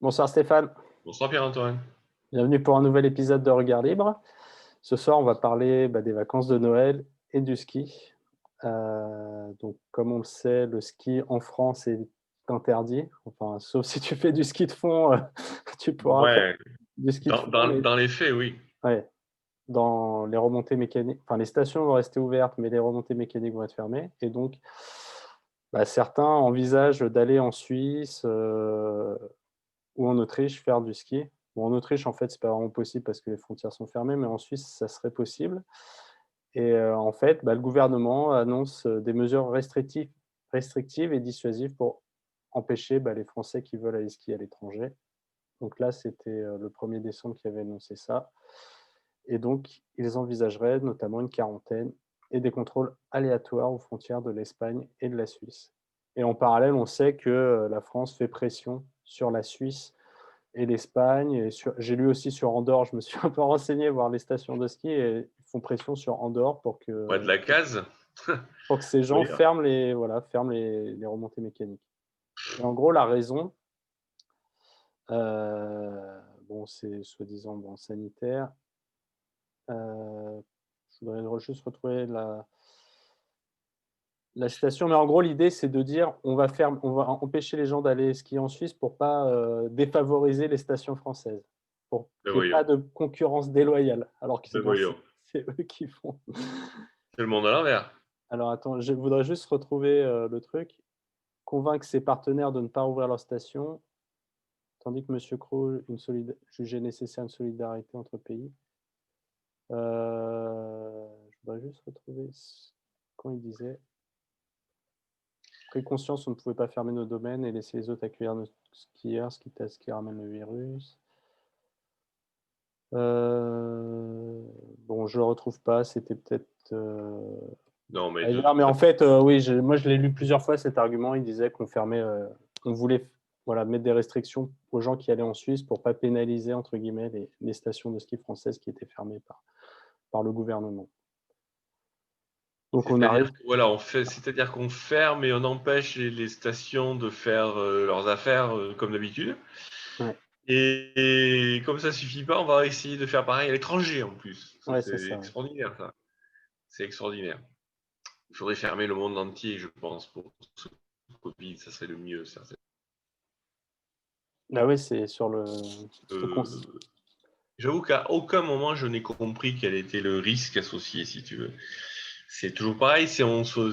Bonsoir Stéphane, Bonsoir Pierre-Antoine. bienvenue pour un nouvel épisode de Regard Libre. Ce soir, on va parler des vacances de Noël et du ski. Donc, comme on le sait, le ski en France est interdit. Enfin, sauf si tu fais du ski de fond, tu pourras faire Ouais, du ski de dans, fond. dans, Mais dans les faits, oui. ouais, dans les remontées mécaniques, enfin, les stations vont rester ouvertes, mais les remontées mécaniques vont être fermées. Et donc, certains envisagent d'aller en Suisse ou en Autriche faire du ski. Bon, en Autriche, en fait, c'est pas vraiment possible parce que les frontières sont fermées, mais en Suisse, ça serait possible. Et en fait, le gouvernement annonce des mesures restrictives et dissuasives pour empêcher les Français qui veulent aller skier à l'étranger. Donc là, c'était le 1er décembre qui avait annoncé ça. Et donc, ils envisageraient notamment une quarantaine et des contrôles aléatoires aux frontières de l'Espagne et de la Suisse. Et en parallèle, on sait que la France fait pression sur la Suisse et l'Espagne. Et j'ai lu aussi sur Andorre, je me suis un peu renseigné, voir les stations de ski, et ils font pression sur Andorre Ouais, de la case. pour que ces gens Oui. ferment les remontées mécaniques. Et en gros, la raison, c'est soi-disant sanitaire. Je voudrais juste retrouver la citation, mais en gros, l'idée, c'est de dire on va empêcher les gens d'aller skier en Suisse pour pas défavoriser les stations françaises, pour Ben qu'il n'y ait pas voyons, de concurrence déloyale, alors que ben voyons. c'est eux qui font. C'est le monde à l'envers. Alors attends, je voudrais juste retrouver le truc. Convaincre ses partenaires de ne pas rouvrir leur station, tandis que M. Krul jugeait nécessaire une solidarité entre pays. Je voudrais juste retrouver quand il disait. Pris conscience, on ne pouvait pas fermer nos domaines et laisser les autres accueillir nos skieurs, quitte à ce qui ramène le virus. Bon, je le retrouve pas, c'était peut-être Non, mais de ailleurs, toute mais en façon, fait, oui, moi je l'ai lu plusieurs fois cet argument. Il disait qu'on fermait, on voulait mettre des restrictions aux gens qui allaient en Suisse pour pas pénaliser entre guillemets les stations de ski françaises qui étaient fermées par le gouvernement. Donc on c'est-à-dire arrive. que, voilà, c'est-à-dire qu'on ferme et on empêche les stations de faire leurs affaires comme d'habitude. Ouais, Et comme ça suffit pas, on va essayer de faire pareil à l'étranger en plus. ouais, c'est C'est ça. Ouais. extraordinaire, ça. C'est extraordinaire. Il faudrait fermer le monde entier, je pense, pour ce Covid, ça serait le mieux, certainement. Ah oui, c'est sur le. Euh, J'avoue qu'à aucun moment je n'ai compris quel était le risque associé, si tu veux. C'est toujours pareil,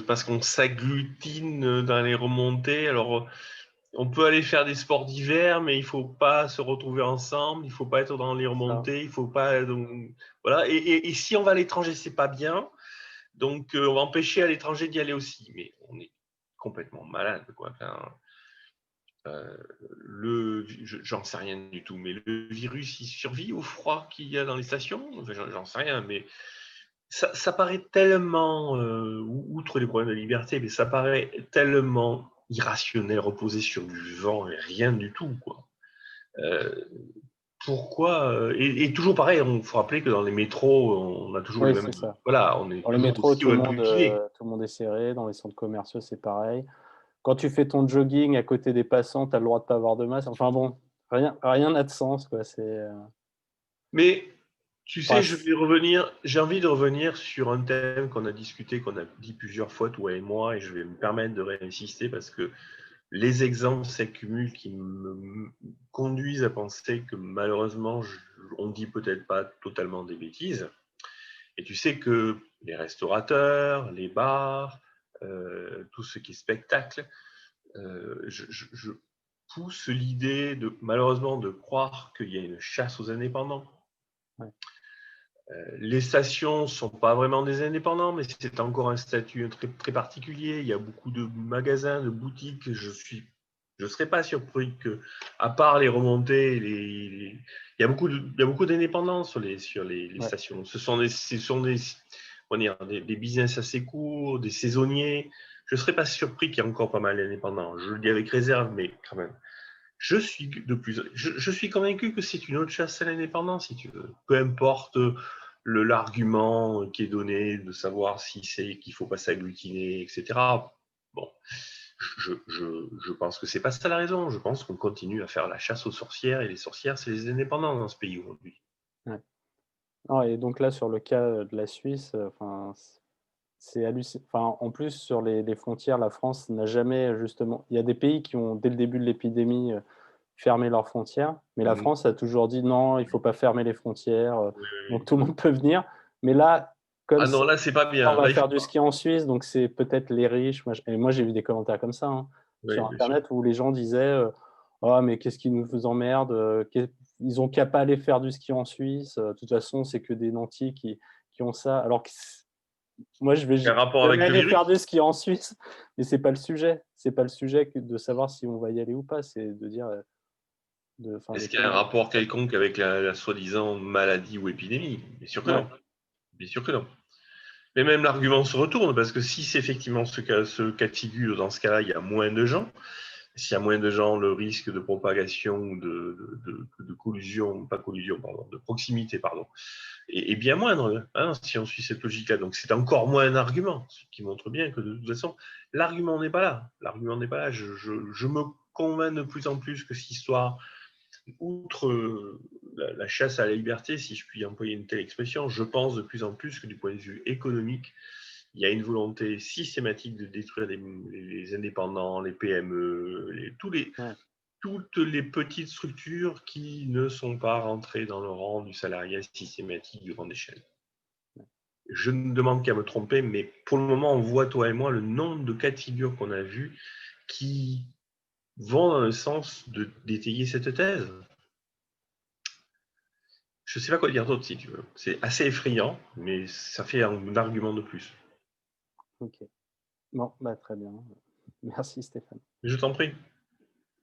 parce qu'on s'agglutine dans les remontées. Alors, on peut aller faire des sports d'hiver, mais il faut pas se retrouver ensemble, il faut pas être dans les Ça. remontées, il faut pas. Donc, voilà. Et si on va à l'étranger, c'est pas bien. Donc, on va empêcher à l'étranger d'y aller aussi. Mais on est complètement malade, quoi. Enfin, j'en sais rien du tout, mais le virus, il survit au froid qu'il y a dans les stations. Enfin, j'en sais rien, mais ça paraît tellement, outre les problèmes de liberté, mais ça paraît tellement irrationnel, reposé sur du vent et rien du tout, quoi. Euh, Pourquoi et toujours pareil, il faut rappeler que dans les métros, on a toujours les Oui, mêmes. c'est ça. Voilà, on est Dans les toujours métros, aussi agglutinés. tout le monde est serré. Dans les centres commerciaux, c'est pareil. Quand tu fais ton jogging à côté des passants, tu as le droit de pas avoir de masque. Enfin bon, rien n'a de sens, quoi. Mais tu sais, Enfin, j'ai envie de revenir sur un thème qu'on a discuté, qu'on a dit plusieurs fois, toi et moi, et je vais me permettre de réinsister parce que les exemples s'accumulent qui me conduisent à penser que malheureusement, on dit peut-être pas totalement des bêtises. Et tu sais que les restaurateurs, les bars, tout ce qui est spectacle, je pousse l'idée malheureusement de croire qu'il y a une chasse aux indépendants. ouais, Les stations ne sont pas vraiment des indépendants, mais c'est encore un statut très, très particulier. Il y a beaucoup de magasins, de boutiques. Je ne serais pas surpris que, à part les remontées, il y a beaucoup d'indépendants sur les ouais. stations. Ce sont des business assez courts, des saisonniers. Je ne serais pas surpris qu'il y ait encore pas mal d'indépendants. Je le dis avec réserve, mais quand même. Je suis convaincu que c'est une autre chasse à l'indépendance, si tu veux. Peu importe l'argument qui est donné de savoir si c'est qu'il ne faut pas s'agglutiner, etc. Bon, Je pense que c'est pas ça la raison. Je pense qu'on continue à faire la chasse aux sorcières et les sorcières, c'est les indépendants dans ce pays aujourd'hui. Ouais. Non et donc là, sur le cas, de la Suisse, enfin, c'est hallucinant. Enfin, en plus, sur les frontières, la France n'a jamais, justement il y a des pays qui ont, dès le début de l'épidémie, fermé leurs frontières, mais la Mhm. France a toujours dit: «Non, il faut pas fermer les frontières, Oui, oui, donc oui. tout le monde peut venir». Mais là, comme Ah c'est non, là, c'est pas on bien. va Là, il faut faire du pas. ski en Suisse, donc c'est peut-être les riches, moi j'ai vu des commentaires comme ça, hein, Oui, sur bien sûr. internet où les gens disaient, «Ah mais qu'est-ce qui nous emmerde, ils ont qu'à pas aller faire du ski en Suisse, de toute façon c'est que des nantis qui ont ça». Alors que moi je vais Il y a un rapport avec jamais le aller faire virus? du ski en Suisse, mais c'est pas le sujet. C'est pas le sujet que de savoir si on va y aller ou pas, c'est de dire, Est-ce qu'il y a un l'économie. rapport quelconque avec la soi-disant maladie ou épidémie? Bien sûr que Ouais, non. Bien sûr que non. Mais même l'argument se retourne, parce que si c'est effectivement ce cas de figure, dans ce cas-là, il y a moins de gens. S'il y a moins de gens, le risque de propagation, de collusion, pas collusion, pardon, de proximité, pardon, est bien moindre, hein, si on suit cette logique-là. Donc c'est encore moins un argument, ce qui montre bien que de toute façon, l'argument n'est pas là. L'argument n'est pas là. Je me convainc de plus en plus que cette histoire, outre la chasse à la liberté, si je puis employer une telle expression, je pense de plus en plus que du point de vue économique, il y a une volonté systématique de détruire les indépendants, les PME, ouais. toutes les petites structures qui ne sont pas rentrées dans le rang du salariat systématique de grande échelle. Je ne demande qu'à me tromper, mais pour le moment, on voit, toi et moi, le nombre de cas de figure qu'on a vus qui vont dans le sens d'étayer cette thèse. Je ne sais pas quoi dire d'autre, si tu veux. C'est assez effrayant, mais ça fait un argument de plus. OK. Bon, bah, très bien. Merci Stéphane. Je t'en prie.